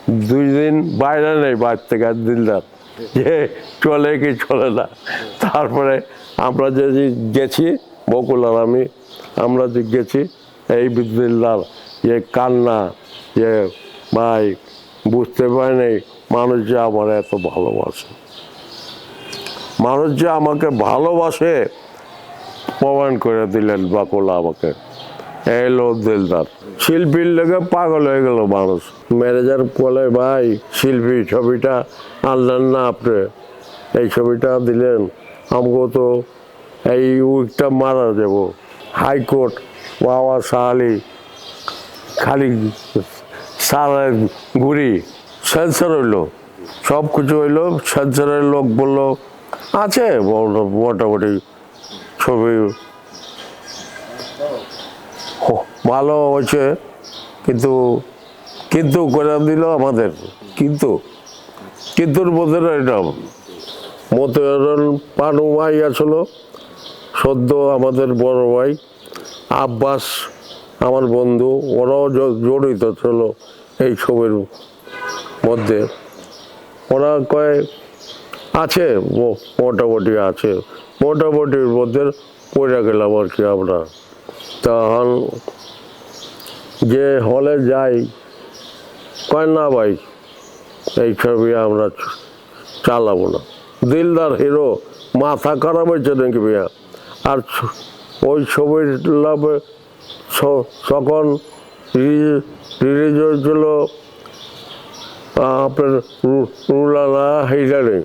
2 দিন বাইরে নেই, বাইরে থেকে দিলদার যে চলে কি চলে না। তারপরে আমরা যে গেছি, বকুল আর আমি, আমরা যে গেছি, এই দিলদার যে কান্না, যে ভাই বুঝতে পারিনি মানুষ যে আমার এত ভালোবাসে, মানুষ যে আমাকে ভালোবাসে প্রমাণ করে দিলেন বাকুলা আমাকে। এলো দিলদার, শিল্পীর লেগে পাগল হয়ে গেল মানুষ। ম্যানেজার বলে, ভাই শিল্পী ছবিটা আনলেন না আপনি, এই ছবিটা দিলেন, আমাকে তো এই উইকটা মারা যাব। হাইকোর্ট বাবা সাহালি খালি সারা ঘুরি সেন্সার হইলো, সব কিছু হইলো। সেন্সারের লোক বললো আছে মোটামুটি ছবি ভালো হয়েছে, কিন্তু কিন্তু করে দিল আমাদের। কিন্তুর মধ্যে এটা মতিউর পানু ভাই আসলো, সদ্য আমাদের বড় ভাই আব্বাস আমার বন্ধু, ওরাও জড়িত ছিল এই ছবির মধ্যে। ওরা কয় আছে মোটামুটি আছে, মোটামুটির মধ্যে পড়ে গেলাম আর কি আমরা। তখন যে হলে যাই, কয় না ভাই এই ছবি আমরা চালাবো না। দিলদার হিরো, মাথা খারাপ হয়েছে নাকি ভাইয়া। আর ওই ছবির লাভে তখন রিলিজ হয়েছিল আপনার রুলালা হিরানি।